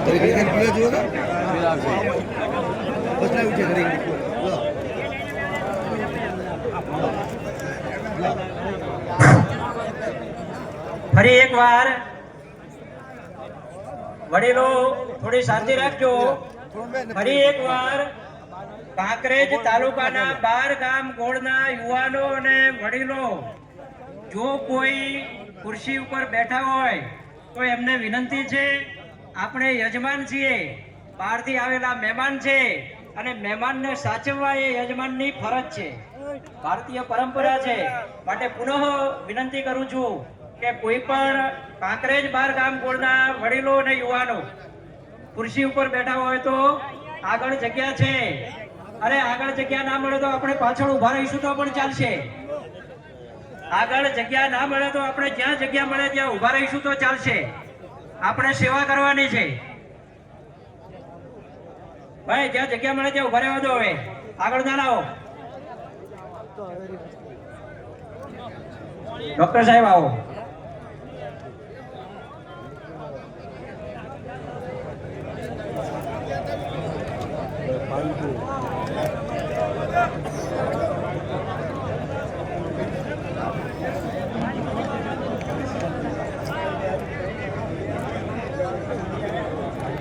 ફરી એકવાર વડીલો થોડી શાંતિ રાખજો। ફરી એકવાર કાંકરેજ તાલુકાના 12 ગામ ગોળના યુવાનો અને વડીલો જો કોઈ ખુરશી ઉપર બેઠા હોય તો એમને વિનંતી છે, આપણે યજમાન છીએ, બહારથી આવેલા મહેમાન છે અને મહેમાનને સાચવવા એ યજમાનની ફરજ છે, ભારતીય પરંપરા છે। માટે પુનઃ વિનંતી કરું છું કે કોઈ પણ કાંકરેજ 12 ગામ ગોળના વડીલો અને યુવાનો ખુરશી ઉપર બેઠા હોય તો આગળ જગ્યા છે, અરે આગળ જગ્યા ના મળે તો આપણે પાછળ ઉભા રહીશું તો પણ ચાલશે। આગળ જગ્યા ના મળે તો આપણે જ્યાં જગ્યા મળે ત્યાં ઉભા રહીશું તો ચાલશે। આપણે સેવા કરવાની છે ભાઈ, જ્યાં જગ્યા મળે ત્યાં ઉભા રહેવા દો। હવે આગળ ના લાવો। ડોક્ટર સાહેબ આવો।